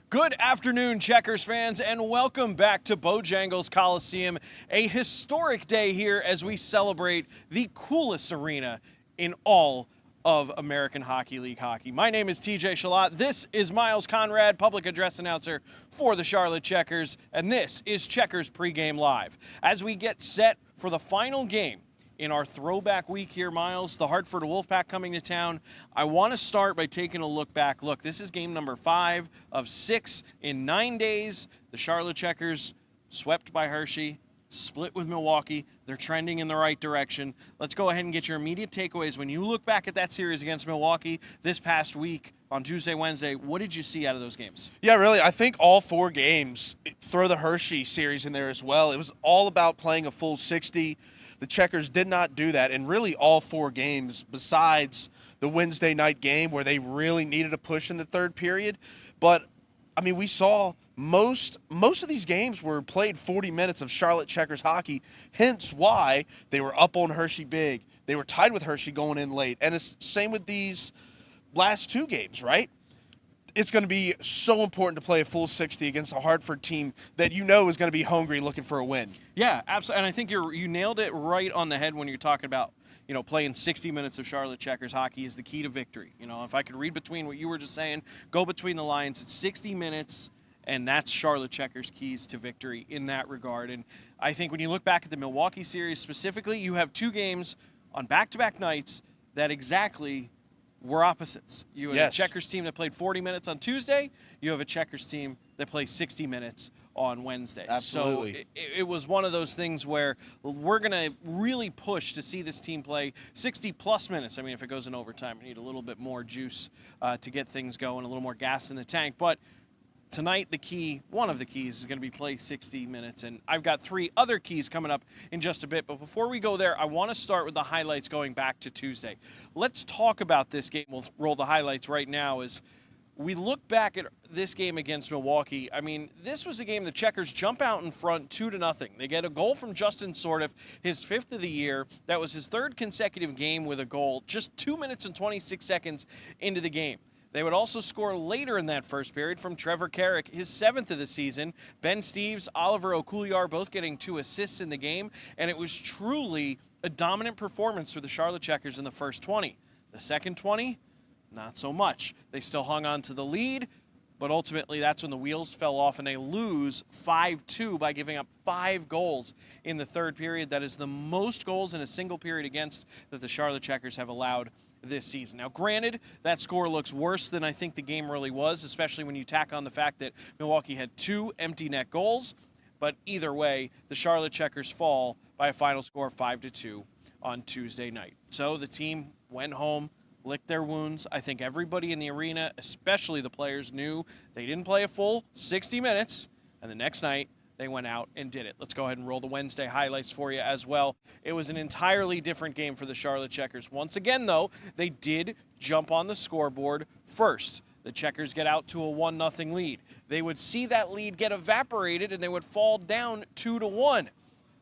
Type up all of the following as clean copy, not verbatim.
Good afternoon, Checkers fans, and welcome back to Bojangles Coliseum, a historic day here as we celebrate the coolest arena in all of American Hockey League hockey. My name is TJ Chillot. This is Miles Conrad, public address announcer for the Charlotte Checkers, and this is Checkers Pregame Live. As we get set for the final game in our throwback week here, Miles, the Hartford Wolfpack coming to town, I want to start by taking a look back. Look, this is game number 5 of 6 in 9 days. The Charlotte Checkers swept by Hershey, split with Milwaukee. They're trending in the right direction. Let's go ahead and get your immediate takeaways. When you look back at that series against Milwaukee this past week on Tuesday, Wednesday, what did you see out of those games? Yeah, really, I think all 4 games, throw the Hershey series in there as well. It was all about playing a full 60. The Checkers did not do that in really all 4 games besides the Wednesday night game where they really needed a push in the third period. But, I mean, we saw most of these games were played 40 minutes of Charlotte Checkers hockey, hence why they were up on Hershey big. They were tied with Hershey going in late. And it's same with these last 2 games, right? It's going to be so important to play a full 60 against a Hartford team that you know is going to be hungry looking for a win. Yeah, absolutely. And I think you nailed it right on the head when you're talking about, playing 60 minutes of Charlotte Checkers hockey is the key to victory. If I could read between what you were just saying, go between the lines, it's 60 minutes, and that's Charlotte Checkers' keys to victory in that regard. And I think when you look back at the Milwaukee series specifically, you have 2 games on back-to-back nights that exactly were opposites. You had a Checkers team that played 40 minutes on Tuesday. You have a Checkers team that plays 60 minutes on Wednesday. Absolutely. So it was one of those things where we're going to really push to see this team play 60-plus minutes. I mean, if it goes in overtime, we need a little bit more juice to get things going, a little more gas in the tank. But tonight, one of the keys is going to be play 60 minutes, and I've got 3 other keys coming up in just a bit. But before we go there, I want to start with the highlights going back to Tuesday. Let's talk about this game. We'll roll the highlights right now as we look back at this game against Milwaukee. I mean, this was a game the Checkers jump out in front 2-0. They get a goal from Justin Sordiff, his 5th of the year. That was his 3rd consecutive game with a goal, just 2 minutes and 26 seconds into the game. They would also score later in that first period from Trevor Carrick, his 7th of the season. Ben Steeves, Oliver Okuliar both getting 2 assists in the game, and it was truly a dominant performance for the Charlotte Checkers in the first 20. The second 20, not so much. They still hung on to the lead, but ultimately that's when the wheels fell off and they lose 5-2 by giving up 5 goals in the third period. That is the most goals in a single period against that the Charlotte Checkers have allowed this season. Now, granted, that score looks worse than I think the game really was, especially when you tack on the fact that Milwaukee had 2 empty net goals. But either way, the Charlotte Checkers fall by a final score of 5-2 on Tuesday night. So the team went home, licked their wounds. I think everybody in the arena, especially the players, knew they didn't play a full 60 minutes, and the next night they went out and did it. Let's go ahead and roll the Wednesday highlights for you as well. It was an entirely different game for the Charlotte Checkers. Once again, though, they did jump on the scoreboard first. The Checkers get out to a 1-0 lead. They would see that lead get evaporated, and they would fall down 2-1.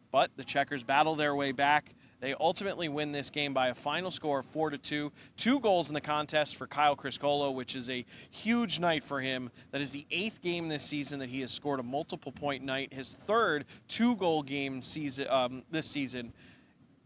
But the Checkers battle their way back. They ultimately win this game by a final score of 4-2. 2 goals in the contest for Kyle Criscolo, which is a huge night for him. That is the 8th game this season that he has scored a multiple-point night. His 3rd 2-goal game this season.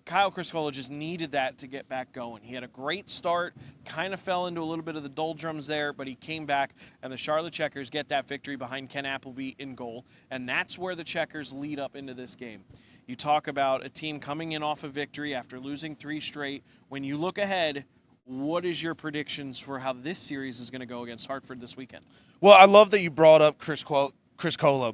Kyle Criscolo just needed that to get back going. He had a great start, kind of fell into a little bit of the doldrums there, but he came back, and the Charlotte Checkers get that victory behind Ken Appleby in goal, and that's where the Checkers lead up into this game. You talk about a team coming in off a victory after losing 3 straight. When you look ahead, what is your predictions for how this series is going to go against Hartford this weekend? Well, I love that you brought up Criscolo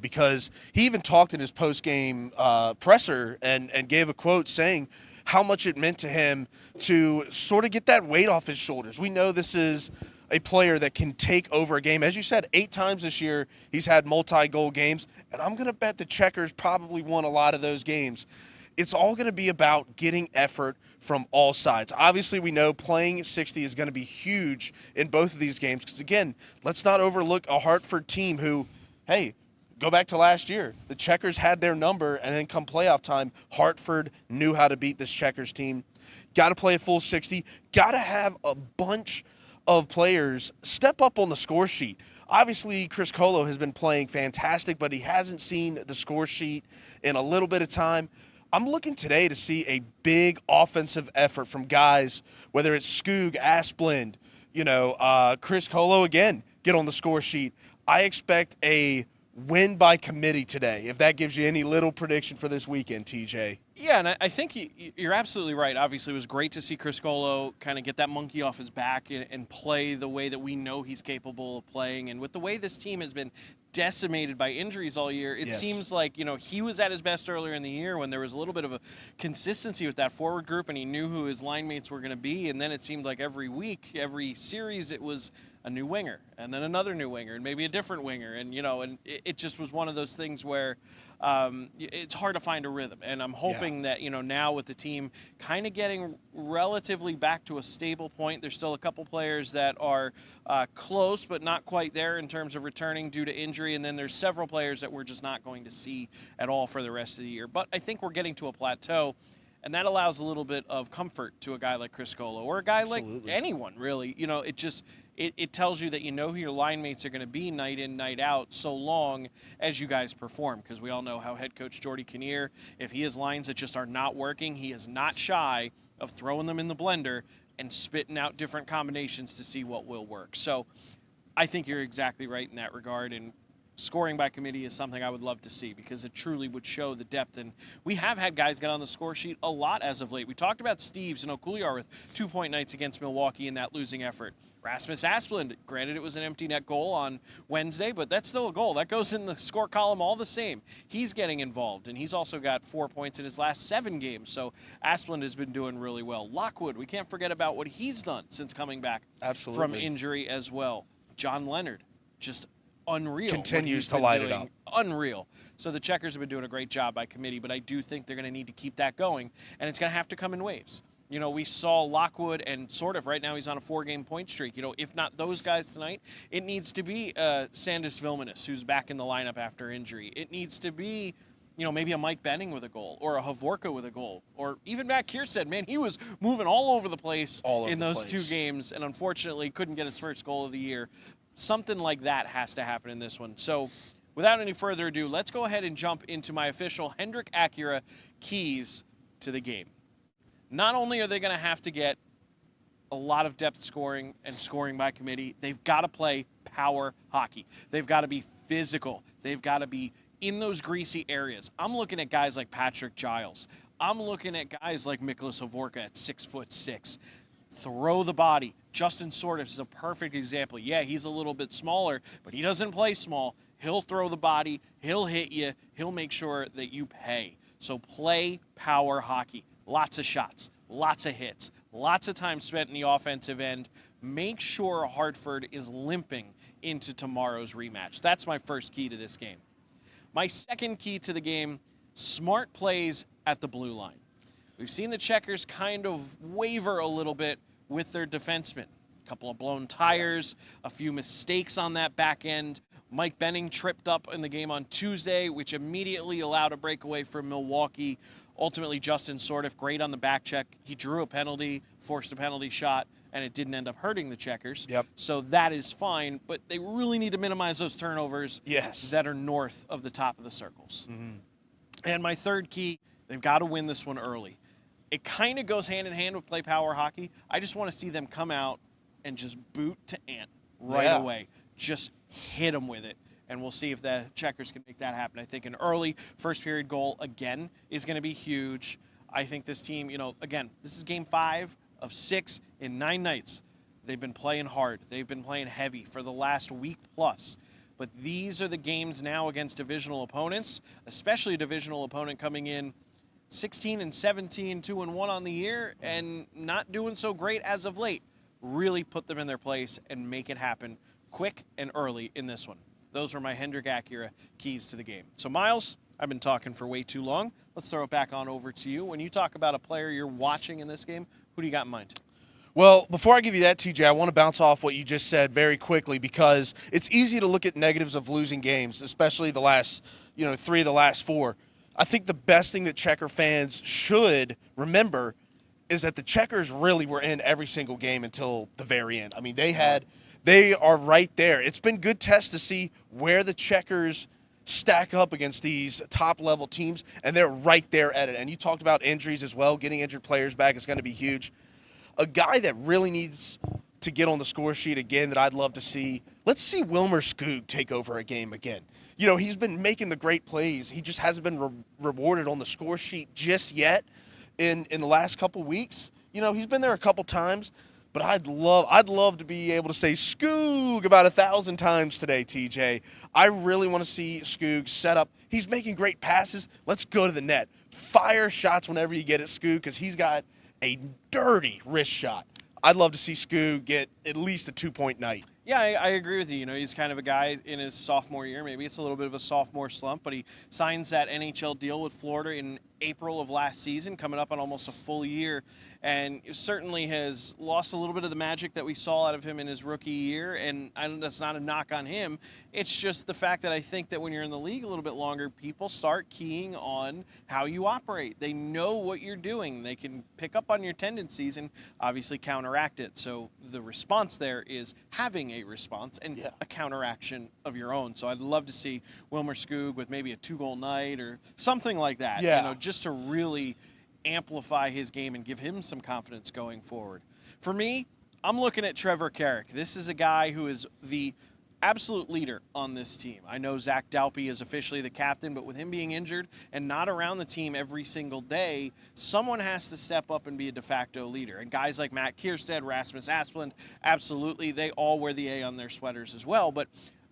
because he even talked in his post-game presser and gave a quote saying how much it meant to him to sort of get that weight off his shoulders. We know this is a player that can take over a game. As you said, 8 times this year he's had multi-goal games, and I'm going to bet the Checkers probably won a lot of those games. It's all going to be about getting effort from all sides. Obviously, we know playing 60 is going to be huge in both of these games because, again, let's not overlook a Hartford team who, hey, go back to last year. The Checkers had their number, and then come playoff time, Hartford knew how to beat this Checkers team. Got to play a full 60. Got to have a bunch of players step up on the score sheet. Obviously, Chris Colo has been playing fantastic, but he hasn't seen the score sheet in a little bit of time. I'm looking today to see a big offensive effort from guys, whether it's Skoog, Asplund, Chris Colo again, get on the score sheet. I expect a win by committee today, if that gives you any little prediction for this weekend, TJ. Yeah, and I think you're absolutely right. Obviously, it was great to see Chris Colo kind of get that monkey off his back and play the way that we know he's capable of playing. And with the way this team has been decimated by injuries all year, it seems like, he was at his best earlier in the year when there was a little bit of a consistency with that forward group and he knew who his line mates were going to be. And then it seemed like every week, every series, it was a new winger and then another new winger and maybe a different winger. And, and it just was one of those things where it's hard to find a rhythm. And I'm hoping that, now with the team kind of getting relatively back to a stable point, there's still a couple players that are close but not quite there in terms of returning due to injury. And then there's several players that we're just not going to see at all for the rest of the year. But I think we're getting to a plateau. And that allows a little bit of comfort to a guy like Chris Colo or a guy like anyone, really. It tells you that you know who your line mates are going to be night in, night out, so long as you guys perform. Because we all know how head coach Jordy Kinnear, if he has lines that just are not working, he is not shy of throwing them in the blender and spitting out different combinations to see what will work. So I think you're exactly right in that regard. And scoring by committee is something I would love to see because it truly would show the depth. And we have had guys get on the score sheet a lot as of late. We talked about Steves and Okuliar with 2-point nights against Milwaukee in that losing effort. Rasmus Asplund, granted it was an empty net goal on Wednesday, but that's still a goal. That goes in the score column all the same. He's getting involved, and he's also got 4 points in his last 7 games. So Asplund has been doing really well. Lockwood, we can't forget about what he's done since coming back from injury as well. John Leonard, just unreal. Continues to light it up. Unreal. So the Checkers have been doing a great job by committee, but I do think they're going to need to keep that going, and it's going to have to come in waves. We saw Lockwood, and sort of right now he's on a 4-game point streak. If not those guys tonight, it needs to be Sandis Vilmanis, who's back in the lineup after injury. It needs to be, maybe a Mike Benning with a goal, or a Havorka with a goal, or even Matt Kierstead. Man, he was moving all over the place in those 2 games, and unfortunately couldn't get his first goal of the year. Something like that has to happen in this one. So without any further ado, let's go ahead and jump into my official Hendrick Acura keys to the game. Not only are they going to have to get a lot of depth scoring and scoring by committee, they've got to play power hockey. They've got to be physical. They've got to be in those greasy areas. I'm looking at guys like Patrick Giles. I'm looking at guys like Miklas Havorka at 6'6". Throw the body. Justin Sortif is a perfect example. Yeah, he's a little bit smaller, but he doesn't play small. He'll throw the body. He'll hit you. He'll make sure that you pay. So play power hockey. Lots of shots, lots of hits, lots of time spent in the offensive end. Make sure Hartford is limping into tomorrow's rematch. That's my first key to this game. My second key to the game, smart plays at the blue line. We've seen the Checkers kind of waver a little bit with their defensemen. A couple of blown tires, a few mistakes on that back end. Mike Benning tripped up in the game on Tuesday, which immediately allowed a breakaway from Milwaukee. Ultimately, Justin Sortif, great on the back check. He drew a penalty, forced a penalty shot, and it didn't end up hurting the Checkers. So that is fine, but they really need to minimize those turnovers that are north of the top of the circles. And my third key, they've got to win this one early. It kind of goes hand in hand with play power hockey. I just want to see them come out and just boot to Ant right away. Just hit them with it, and we'll see if the Checkers can make that happen. I think an early first-period goal, again, is going to be huge. I think this team, again, this is Game 5 of 6 in 9 nights. They've been playing hard. They've been playing heavy for the last week plus. But these are the games now against divisional opponents, especially a divisional opponent coming in 16-17, 2-1 on the year, and not doing so great as of late. Really put them in their place and make it happen quick and early in this one. Those were my Hendrick Acura keys to the game. So, Miles, I've been talking for way too long. Let's throw it back on over to you. When you talk about a player you're watching in this game, who do you got in mind? Well, before I give you that, TJ, I want to bounce off what you just said very quickly because it's easy to look at negatives of losing games, especially the last, 3 of the last 4. I think the best thing that Checker fans should remember is that the Checkers really were in every single game until the very end. I mean, they are right there. It's been good tests to see where the Checkers stack up against these top-level teams, and they're right there at it. And you talked about injuries as well. Getting injured players back is going to be huge. A guy that really needs to get on the score sheet again that I'd love to see, let's see Wilmer Skoog take over a game again. You know, he's been making the great plays. He just hasn't been rewarded on the score sheet just yet in the last couple weeks. You know, he's been there a couple times, but I'd love to be able to say Skoog about 1,000 times today, TJ. I really want to see Skoog set up. He's making great passes. Let's go to the net. Fire shots whenever you get at Skoog because he's got a dirty wrist shot. I'd love to see Skoog get at least a 2-point night. Yeah, I agree with you. You know, he's kind of a guy in his sophomore year. Maybe it's a little bit of a sophomore slump, but he signs that NHL deal with Florida in April of last season, coming up on almost a full year, and certainly has lost a little bit of the magic that we saw out of him in his rookie year, and that's not a knock on him. It's just the fact that I think that when you're in the league a little bit longer, people start keying on how you operate. They know what you're doing. They can pick up on your tendencies and obviously counteract it. So the response there is having a response and a counteraction of your own. So I'd love to see Wilmer Skoog with maybe a 2-goal night or something like that. Yeah. You know, just to really amplify his game and give him some confidence going forward. For me, I'm looking at Trevor Carrick. This is a guy who is the absolute leader on this team. I know Zach Dalpe is officially the captain, but with him being injured and not around the team every single day, someone has to step up and be a de facto leader. And guys like Matt Kierstead, Rasmus Asplund, absolutely, they all wear the A on their sweaters as well. But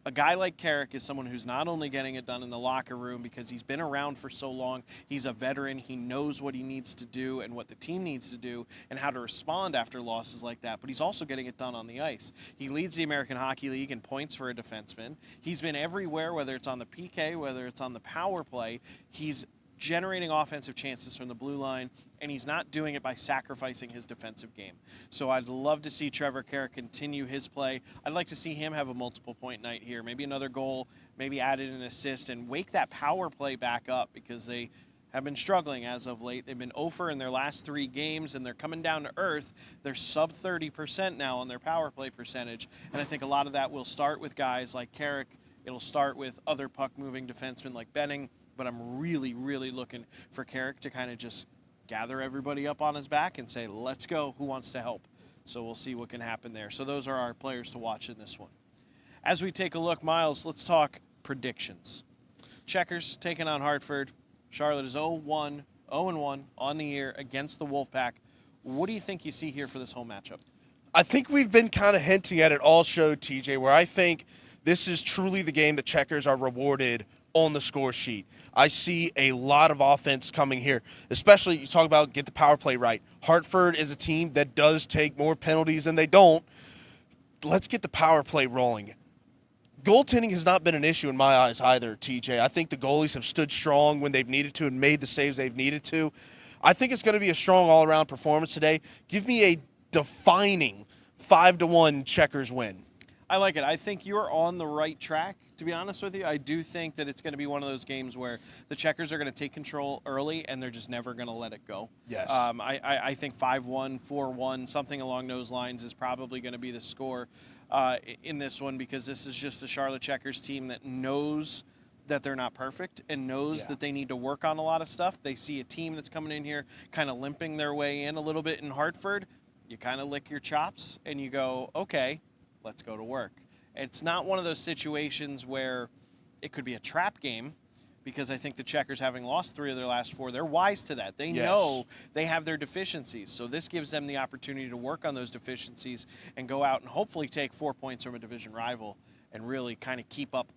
a guy like Carrick is someone who's not only getting it done in the locker room because he's been around for so long, he's a veteran, he knows what he needs to do and what the team needs to do and how to respond after losses like that, but he's also getting it done on the ice. He leads the American Hockey League in points for a defenseman. He's been everywhere, whether it's on the PK, whether it's on the power play. He's generating offensive chances from the blue line, and he's not doing it by sacrificing his defensive game. So I'd love to see Trevor Carrick continue his play. I'd like to see him have a multiple-point night here, maybe another goal, maybe added an assist, and wake that power play back up because they have been struggling as of late. They've been 0 in their last 3 games, and they're coming down to earth. They're sub 30% now on their power play percentage, and I think a lot of that will start with guys like Carrick. It'll start with other puck-moving defensemen like Benning, but I'm really, really looking for Carrick to kind of just gather everybody up on his back and say, let's go, who wants to help? So we'll see what can happen there. So those are our players to watch in this one. As we take a look, Miles, let's talk predictions. Checkers taking on Hartford. Charlotte is 0-1 on the year against the Wolfpack. What do you think you see here for this home matchup? I think we've been kind of hinting at it all show, TJ, where I think this is truly the game the Checkers are rewarded on the score sheet. I see a lot of offense coming here, especially you talk about get the power play right. Hartford is a team that does take more penalties than they don't. Let's get the power play rolling. Goaltending has not been an issue in my eyes either, TJ. I think the goalies have stood strong when they've needed to and made the saves they've needed to. I think it's going to be a strong all-around performance today. Give me a defining 5-1 Checkers win. I like it. I think you're on the right track, to be honest with you. I do think that it's going to be one of those games where the Checkers are going to take control early and they're just never going to let it go. Yes. I think 5-1, 4-1, something along those lines is probably going to be the score in this one because this is just the Charlotte Checkers team that knows that they're not perfect and knows that they need to work on a lot of stuff. They see a team that's coming in here kind of limping their way in a little bit in Hartford. You kind of lick your chops and you go, okay, let's go to work. It's not one of those situations where it could be a trap game because I think the Checkers, having lost 3 of their last 4, they're wise to that. They know they have their deficiencies. So this gives them the opportunity to work on those deficiencies and go out and hopefully take 4 points from a division rival and really kind of keep up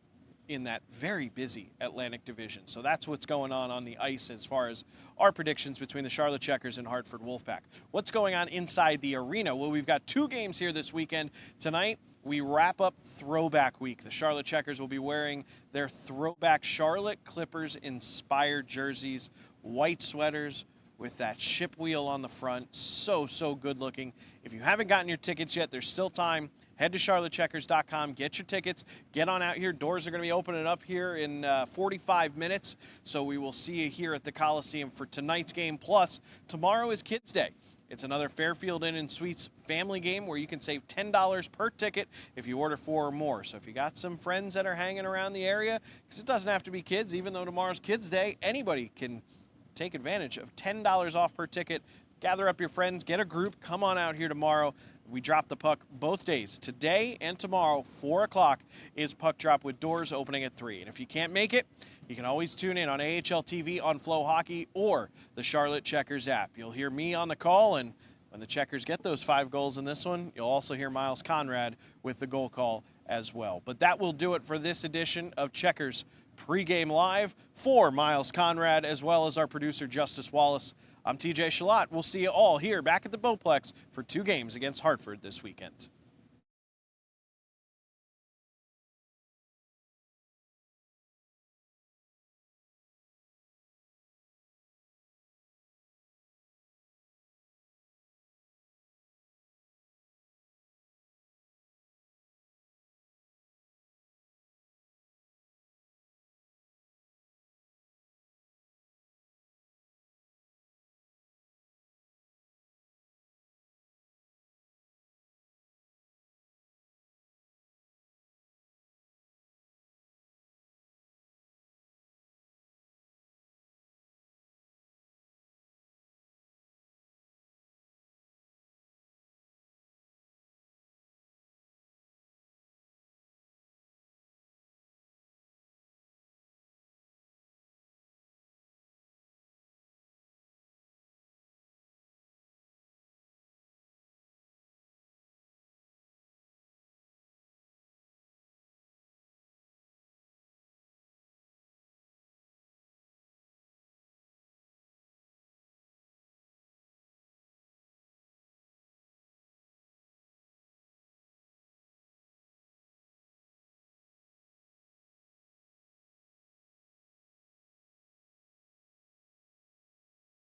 in that very busy Atlantic Division. So that's what's going on the ice as far as our predictions between the Charlotte Checkers and Hartford Wolfpack. What's going on inside the arena? Well, we've got 2 games here this weekend. Tonight, we wrap up Throwback Week. The Charlotte Checkers will be wearing their throwback Charlotte Clippers-inspired jerseys, white sweaters with that ship wheel on the front. So good looking. If you haven't gotten your tickets yet, there's still time. Head to charlottecheckers.com, get your tickets, get on out here. Doors are going to be opening up here in 45 minutes, so we will see you here at the Coliseum for tonight's game. Plus, tomorrow is Kids Day. It's another Fairfield Inn & Suites family game where you can save $10 per ticket if you order 4 or more. So if you got some friends that are hanging around the area, because it doesn't have to be kids, even though tomorrow's Kids Day, anybody can take advantage of $10 off per ticket. Gather up your friends, get a group, come on out here tomorrow. We drop the puck both days. Today and tomorrow, 4 o'clock is puck drop with doors opening at 3. And if you can't make it, you can always tune in on AHL TV on Flow Hockey or the Charlotte Checkers app. You'll hear me on the call, and when the Checkers get those 5 goals in this one, you'll also hear Miles Conrad with the goal call as well. But that will do it for this edition of Checkers Pregame Live. For Miles Conrad, as well as our producer, Justice Wallace, I'm TJ Chillot. We'll see you all here back at the Bowplex for 2 games against Hartford this weekend.